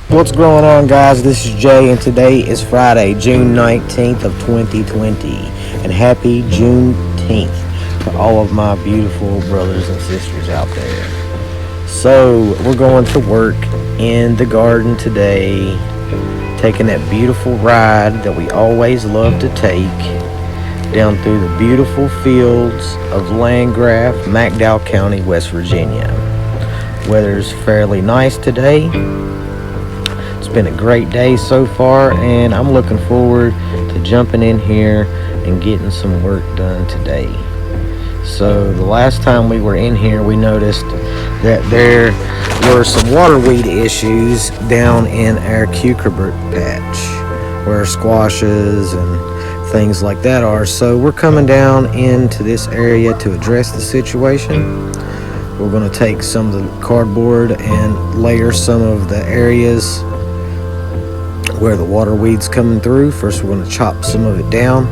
What's going on, guys? This is Jay, and today is Friday, June 19th of 2020, and happy Juneteenth to all of my beautiful brothers and sisters out there. So we're going to work in the garden today, taking that beautiful ride that we always love to take down through the beautiful fields of Landgraf, McDowell County, West Virginia. Weather's fairly nice today. It's been a great day so far, and I'm looking forward to jumping in here and getting some work done today. So the last time we were in here, we noticed that there were some water weed issues down in our cucumber patch where squashes and things like that are. So we're coming down into this area to address the situation. We're going to take some of the cardboard and layer some of the areas where the water weed's coming through. First, we're going to chop some of it down.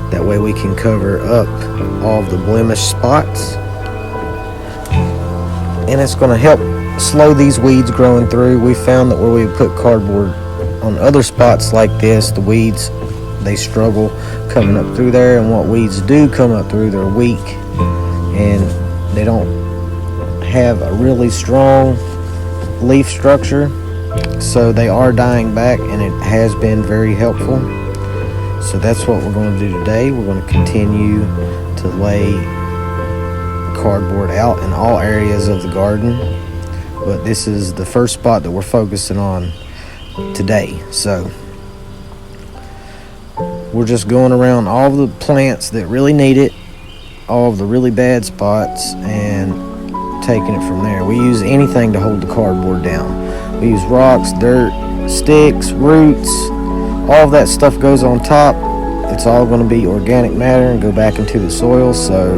That way we can cover up all of the blemish spots. And it's going to help slow these weeds growing through. We found that where we put cardboard on other spots like this, the weeds, they struggle coming up through there. And what weeds do come up through, they're weak. And they don't have a really strong leaf structure. So they are dying back, and it has been very helpful. So that's what we're going to do today. We're going to continue to lay cardboard out in all areas of the garden, but this is the first spot that we're focusing on today. So we're just going around all the plants that really need it, all of the really bad spots, and taking it from there. We use anything to hold the cardboard down. We use rocks, dirt, sticks, roots, all of that stuff goes on top. It's all going to be organic matter and go back into the soil, so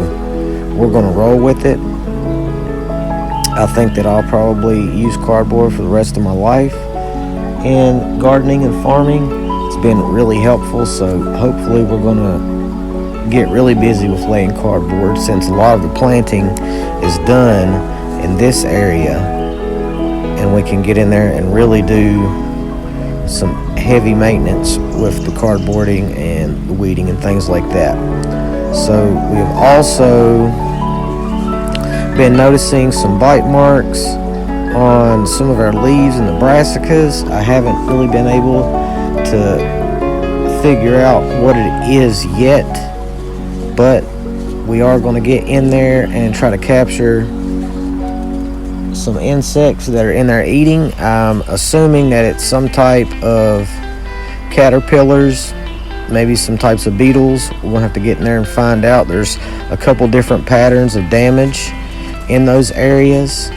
we're going to roll with it. I think that I'll probably use cardboard for the rest of my life. And gardening and farming, it's been really helpful, so hopefully we're going to get really busy with laying cardboard since a lot of the planting is done in this area. And we can get in there and really do some heavy maintenance with the cardboarding and the weeding and things like that. So we've also been noticing some bite marks on some of our leaves and the brassicas. I haven't really been able to figure out what it is yet, but we are going to get in there and try to capture some insects that are in there eating. I'm assuming that it's some type of caterpillars, maybe some types of beetles. We're gonna have to get in there and find out. There's a couple different patterns of damage in those areas.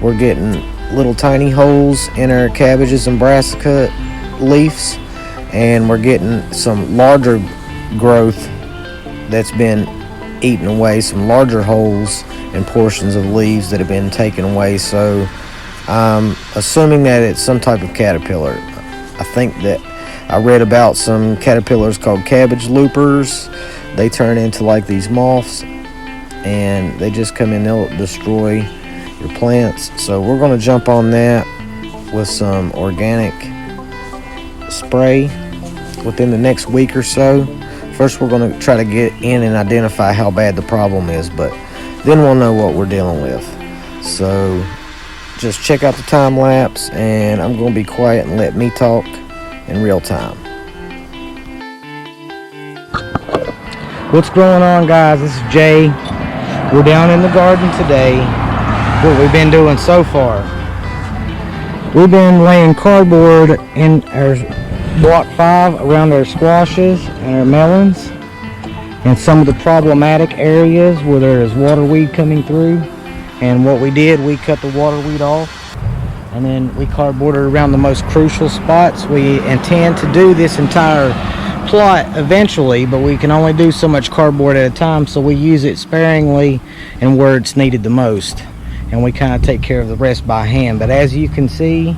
We're getting little tiny holes in our cabbages and brassica leaves, and we're getting some larger growth that's been eaten away, some larger holes and portions of leaves that have been taken away. So I'm assuming that it's some type of caterpillar. I think that I read about some caterpillars called cabbage loopers. They turn into like these moths, and they just come in, they'll destroy your plants. So we're going to jump on that with some organic spray within the next week or so. First, we're going to try to get in and identify how bad the problem is, but then we'll know what we're dealing with. So just check out the time lapse, and I'm going to be quiet and let me talk in real time. What's going on, guys? This is Jay. We're down in the garden today. What we've been doing so far, we've been laying cardboard in our block 5 around our squashes and our melons and some of the problematic areas where there is water weed coming through. And what we did, we cut the water weed off, and then we cardboarded around the most crucial spots. We intend to do this entire plot eventually, but we can only do so much cardboard at a time, so we use it sparingly and where it's needed the most, and we kind of take care of the rest by hand. But as you can see,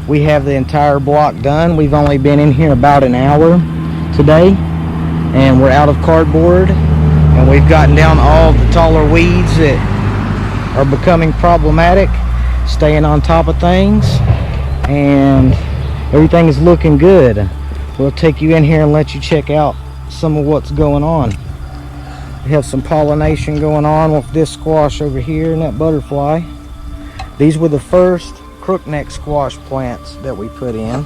we have the entire block done. We've only been in here about an hour today, and we're out of cardboard, and we've gotten down all the taller weeds that are becoming problematic, staying on top of things. and everything is looking good. We'll take you in here and let you check out some of what's going on. We have some pollination going on with this squash over here and that butterfly. These were the first crookneck squash plants that we put in,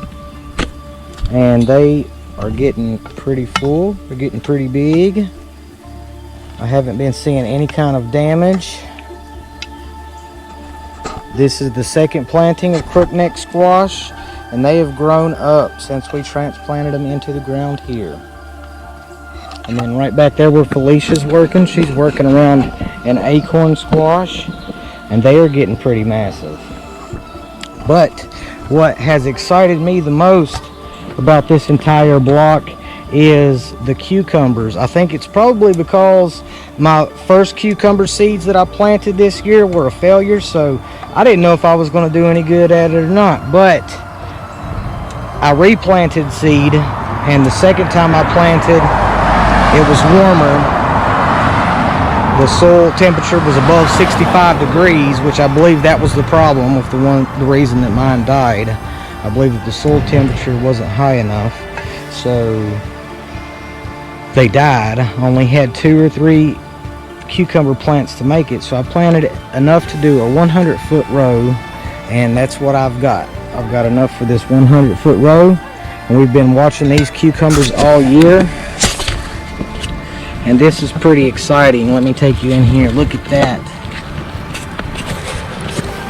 and they are getting pretty full. They're getting pretty big. I haven't been seeing any kind of damage. This is the second planting of crookneck squash, and they have grown up since we transplanted them into the ground here. And then right back there where Felicia's working, she's working around an acorn squash, and they are getting pretty massive. But what has excited me the most about this entire block is the cucumbers. I think it's probably because my first cucumber seeds that I planted this year were a failure, so I didn't know if I was going to do any good at it or not. But I replanted seed, and the second time I planted, it was warmer. The soil temperature was above 65 degrees, which I believe that was the problem with the reason that mine died. I believe that the soil temperature wasn't high enough, so they died. I only had 2 or 3 cucumber plants to make it, so I planted enough to do a 100-foot row, and that's what I've got. I've got enough for this 100-foot row, and we've been watching these cucumbers all year, and this is pretty exciting. Let me take you in here. Look at that.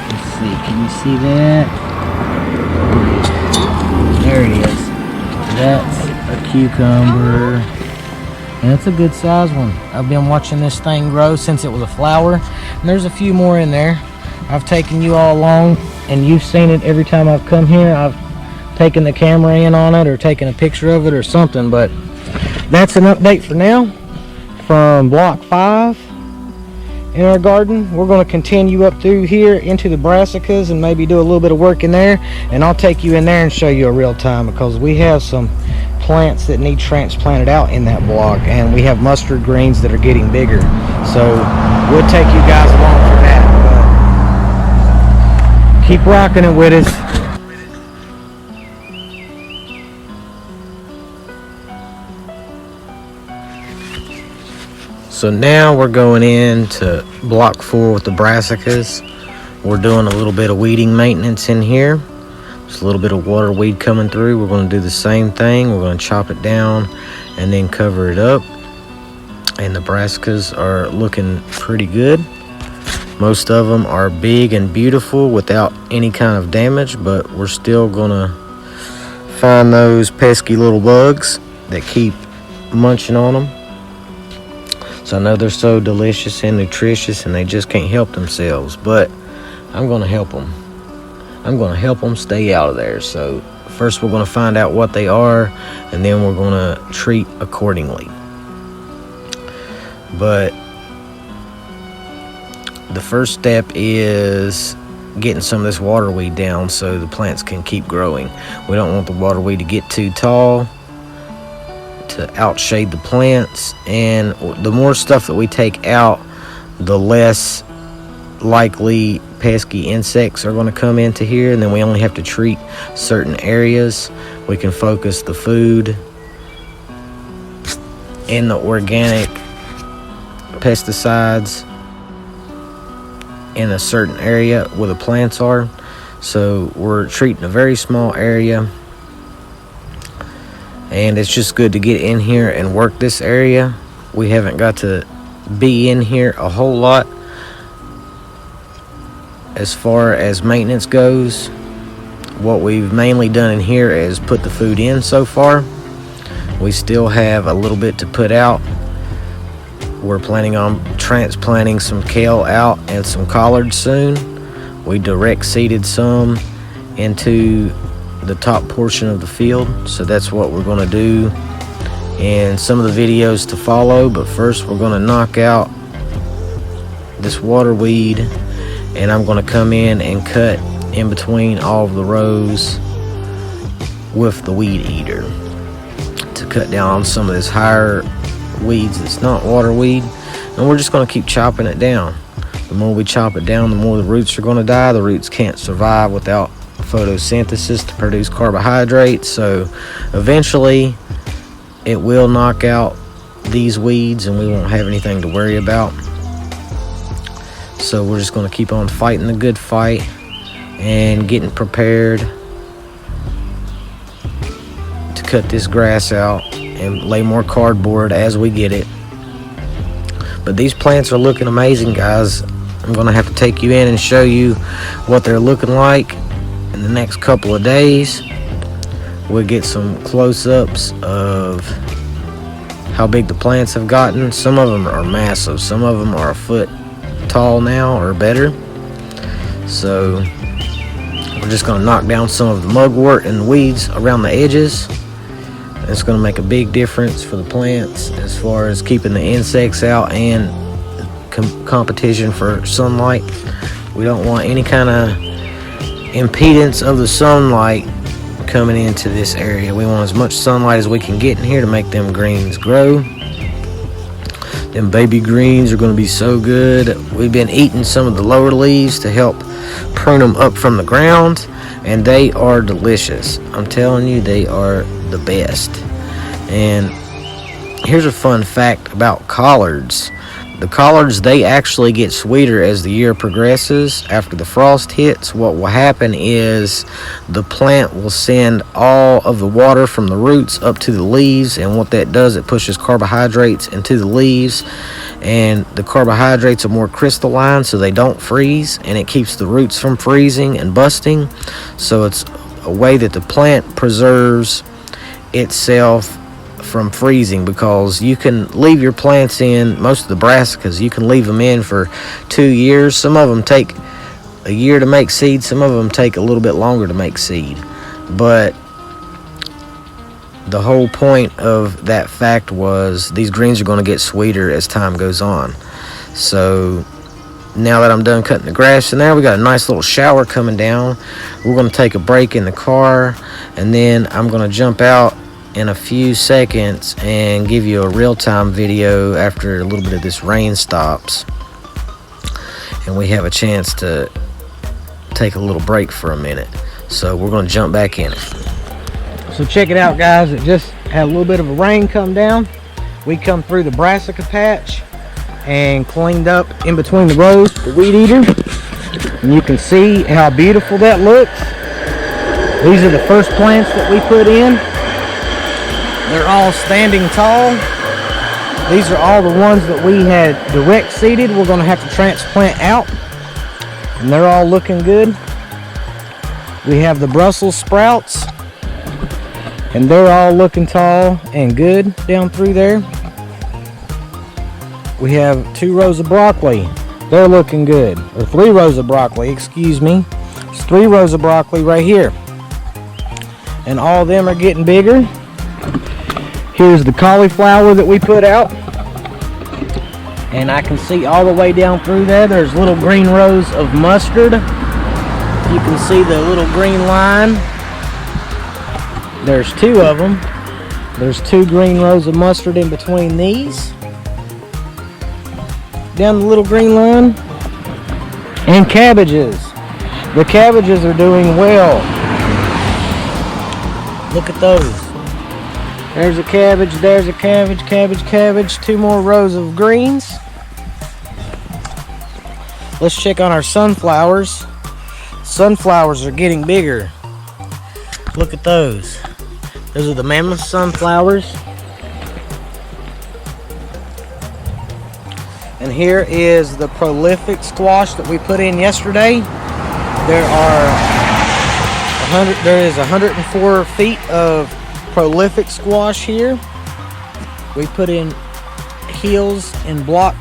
Let's see, can you see that? There it is. That's a cucumber. And it's a good size one. I've been watching this thing grow since it was a flower. And there's a few more in there. I've taken you all along, and you've seen it every time I've come here. I've taken the camera in on it or taken a picture of it or something. But that's an update for now from Block 5 in our garden. We're going to continue up through here into the brassicas and maybe do a little bit of work in there, and I'll take you in there and show you a real time, because we have some plants that need transplanted out in that block, and we have mustard greens that are getting bigger, so we'll take you guys along for that. But keep rocking it with us. So now we're going into block 4 with the brassicas. We're doing a little bit of weeding maintenance in here. Just a little bit of water weed coming through. We're going to do the same thing. We're going to chop it down and then cover it up. And the brassicas are looking pretty good. Most of them are big and beautiful without any kind of damage, but we're still going to find those pesky little bugs that keep munching on them. So I know they're so delicious and nutritious, and they just can't help themselves, but I'm going to help them. I'm going to help them stay out of there. So first we're going to find out what they are, and then we're going to treat accordingly. But the first step is getting some of this water weed down so the plants can keep growing. We don't want the water weed to get too tall to outshade the plants, and the more stuff that we take out, the less likely pesky insects are going to come into here, and then we only have to treat certain areas. We can focus the food and the organic pesticides in a certain area where the plants are. So we're treating a very small area, and it's just good to get in here and work this area. We haven't got to be in here a whole lot as far as maintenance goes. What we've mainly done in here is put the food in so far. We still have a little bit to put out. We're planning on transplanting some kale out and some collards soon. We direct seeded some into the top portion of the field, so that's what we're going to do in some of the videos to follow. But first we're going to knock out this water weed, and I'm going to come in and cut in between all of the rows with the weed eater to cut down on some of this higher weeds that's not water weed. And we're just going to keep chopping it down. The more we chop it down, the more the roots are going to die. The roots can't survive without photosynthesis to produce carbohydrates. So eventually it will knock out these weeds and we won't have anything to worry about. So we're just going to keep on fighting the good fight and getting prepared to cut this grass out and lay more cardboard as we get it. But these plants are looking amazing, guys. I'm going to have to take you in and show you what they're looking like in the next couple of days. We'll get some close-ups of how big the plants have gotten. Some of them are massive. Some of them are a foot tall now or better. So we're just going to knock down some of the mugwort and weeds around the edges. It's going to make a big difference for the plants as far as keeping the insects out and competition for sunlight. We don't want any kind of impedance of the sunlight coming into this area. We want as much sunlight as we can get in here to make them greens grow. Them baby greens are going to be so good. We've been eating some of the lower leaves to help prune them up from the ground, and they are delicious. I'm telling you, they are the best. And here's a fun fact about collards. The collards, they actually get sweeter as the year progresses. After the frost hits, what will happen is the plant will send all of the water from the roots up to the leaves, and what that does, it pushes carbohydrates into the leaves, and the carbohydrates are more crystalline so they don't freeze, and it keeps the roots from freezing and busting. So it's a way that the plant preserves itself from freezing, because you can leave your plants in, most of the brassicas, you can leave them in for 2 years. Some of them take a year to make seed, some of them take a little bit longer to make seed. But the whole point of that fact was these greens are going to get sweeter as time goes on. So now that I'm done cutting the grass in there, we got a nice little shower coming down. We're going to take a break in the car, and then I'm going to jump out in a few seconds and give you a real-time video after a little bit of this rain stops and we have a chance to take a little break for a minute. So we're going to jump back in it. So check it out, guys. It just had a little bit of a rain come down. We come through the brassica patch and cleaned up in between the rows the weed eater, and you can see how beautiful that looks. These are the first plants that we put in. They're all standing tall. These are all the ones that we had direct seeded. We're going to have to transplant out, and they're all looking good. We have the Brussels sprouts, and they're all looking tall and good down through there. We have 2 rows of broccoli. They're looking good. Or 3 rows of broccoli, excuse me. There's 3 rows of broccoli right here, and all of them are getting bigger. Here's the cauliflower that we put out, and I can see all the way down through there, there's little green rows of mustard. You can see the little green line. There's 2 of them. There's 2 green rows of mustard in between these. Down the little green line. And cabbages. The cabbages are doing well. Look at those. There's a cabbage, there's a cabbage, cabbage, cabbage. 2 more rows of greens. Let's check on our sunflowers. Sunflowers are getting bigger. Look at those. Those are the mammoth sunflowers. And here is the prolific squash that we put in yesterday. There is 104 feet of prolific squash here. We put in heels in block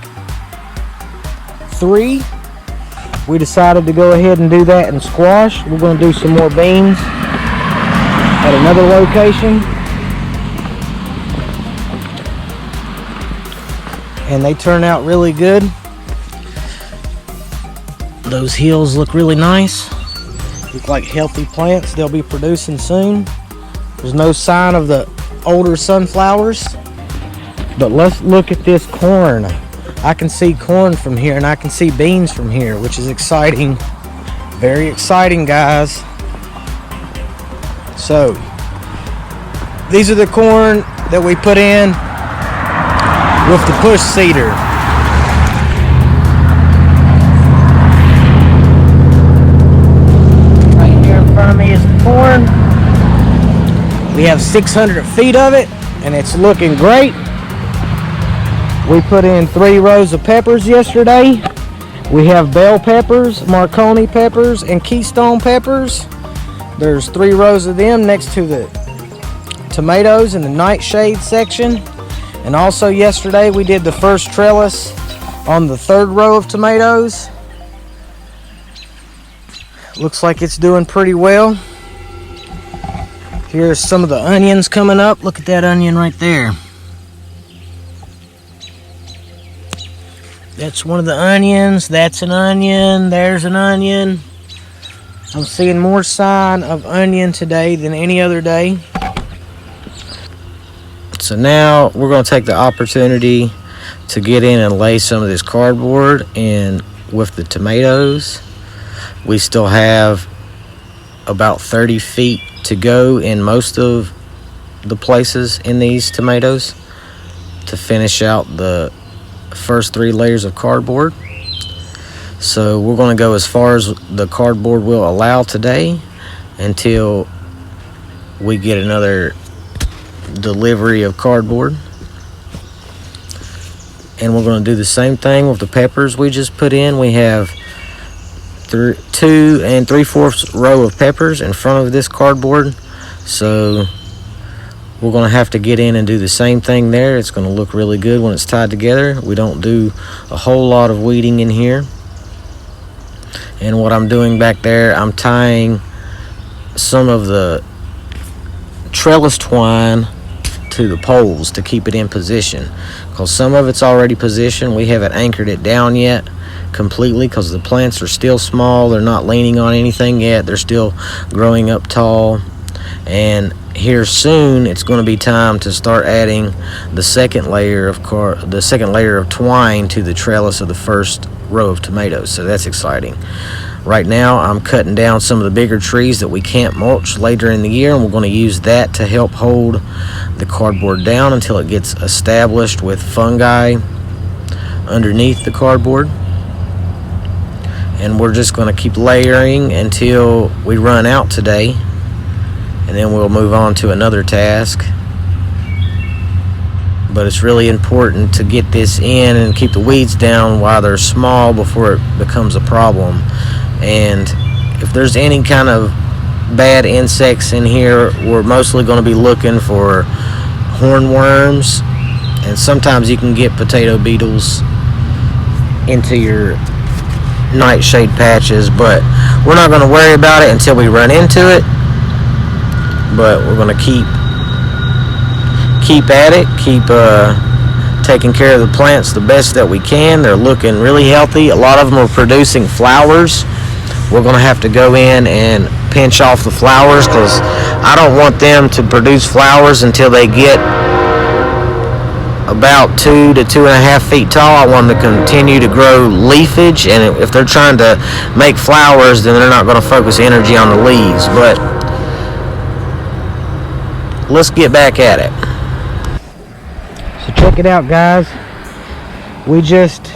3. We decided to go ahead and do that in squash. We're going to do some more beans at another location. And they turn out really good. Those heels look really nice. Look like healthy plants. They'll be producing soon. There's no sign of the older sunflowers. But let's look at this corn. I can see corn from here, and I can see beans from here, which is exciting. Very exciting, guys. So these are the corn that we put in with the push seeder. Right here in front of me is the corn. We have 600 feet of it, and it's looking great. We put in 3 rows of peppers yesterday. We have bell peppers, Marconi peppers, and Keystone peppers. There's 3 rows of them next to the tomatoes in the nightshade section. And also yesterday we did the first trellis on the 3rd row of tomatoes. Looks like it's doing pretty well. Here's some of the onions coming up. Look at that onion right there. That's one of the onions. That's an onion. There's an onion. I'm seeing more sign of onion today than any other day. So now we're going to take the opportunity to get in and lay some of this cardboard in with the tomatoes. We still have about 30 feet to go in most of the places in these tomatoes to finish out the first 3 layers of cardboard. So we're going to go as far as the cardboard will allow today until we get another delivery of cardboard. And we're going to do the same thing with the peppers we just put in. We have 2 3/4 row of peppers in front of this cardboard. So we're going to have to get in and do the same thing there. It's going to look really good when it's tied together. We don't do a whole lot of weeding in here. And what I'm doing back there, I'm tying some of the trellis twine to the poles to keep it in position. Because some of it's already positioned. We haven't anchored it down yet completely because the plants are still small. They're not leaning on anything yet. They're still growing up tall. And here soon it's going to be time to start adding the second layer of twine to the trellis of the first row of tomatoes. So that's exciting. Right now I'm cutting down some of the bigger trees that we can't mulch later in the year, and we're going to use that to help hold the cardboard down until it gets established with fungi underneath the cardboard. And we're just going to keep layering until we run out today, and then we'll move on to another task. But it's really important to get this in and keep the weeds down while they're small before it becomes a problem. And if there's any kind of bad insects in here, we're mostly going to be looking for hornworms, and sometimes you can get potato beetles into your nightshade patches, but we're not going to worry about it until we run into it. But we're going to keep at it, keep taking care of the plants the best that we can. They're looking really healthy. A lot of them are producing flowers. We're going to have to go in and pinch off the flowers because I don't want them to produce flowers until they get about 2 to 2.5 feet tall. I want them to continue to grow leafage, and if they're trying to make flowers, then they're not going to focus energy on the leaves. But let's get back at it. So check it out, guys. We just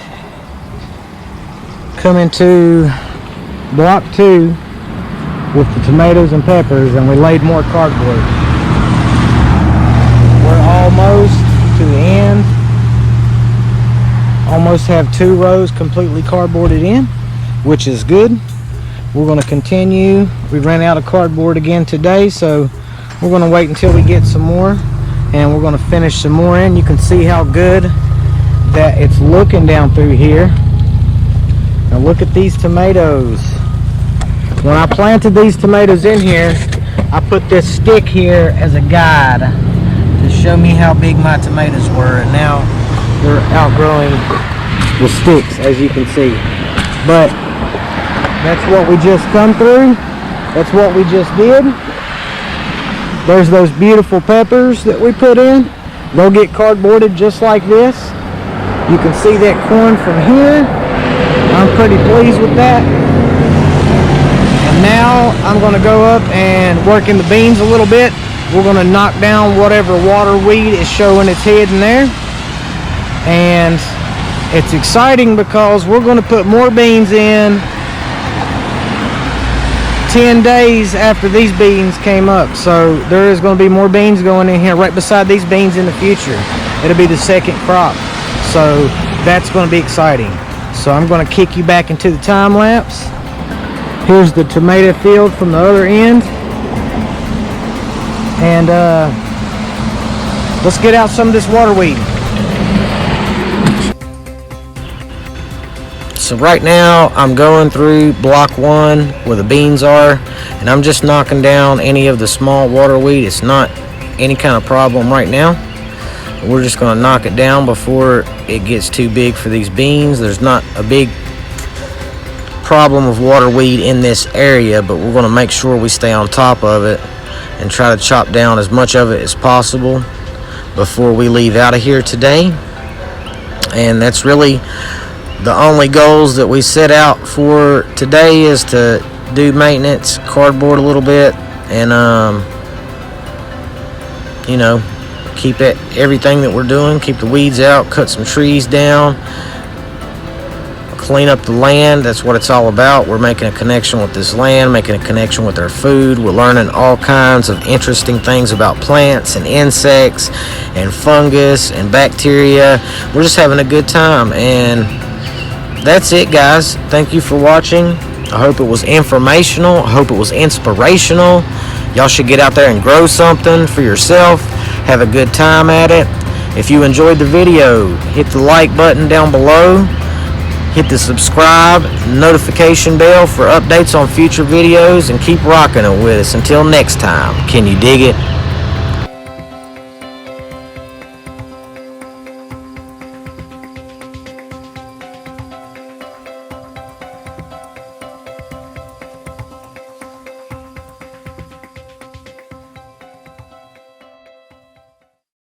come into block 2 with the tomatoes and peppers, and we laid more cardboard. We're almost to the end. Almost have 2 rows completely cardboarded in, which is good. We're going to continue. We ran out of cardboard again today, so we're going to wait until we get some more, and we're going to finish some more in. You can see how good that it's looking down through here. Now look at these tomatoes. When I planted these tomatoes in here, I put this stick here as a guide to show me how big my tomatoes were, and now they're outgrowing the sticks, as you can see. But that's what we just come through. That's what we just did. There's those beautiful peppers that we put in. They'll get cardboarded just like this. You can see that corn from here. I'm pretty pleased with that. And now now I'm going to go up and work in the beans a little bit. We're going to knock down whatever water weed is showing its head in there. And it's exciting because we're going to put more beans in 10 days after these beans came up. So there is going to be more beans going in here right beside these beans in the future. It'll be the second crop. So that's going to be exciting. So I'm going to kick you back into the time lapse. Here's the tomato field from the other end. And let's get out some of this water weed. So right now I'm going through block 1 where the beans are, and I'm just knocking down any of the small water weed. It's not any kind of problem right now. We're just going to knock it down before it gets too big for these beans. There's not a big problem of water weed in this area, but we're going to make sure we stay on top of it and try to chop down as much of it as possible before we leave out of here today. And that's really the only goals that we set out for today, is to do maintenance, cardboard a little bit, and you know, keep everything that we're doing, keep the weeds out, cut some trees down, clean up the land. That's what it's all about. We're making a connection with this land, making a connection with our food. We're learning all kinds of interesting things about plants and insects and fungus and bacteria. We're just having a good time, and that's it, guys. Thank you for watching. I hope it was informational. I hope it was inspirational. Y'all should get out there and grow something for yourself. Have a good time at it. If you enjoyed the video, hit the like button down below. Hit the subscribe, notification bell for updates on future videos, and keep rocking it with us. Until next time, can you dig it?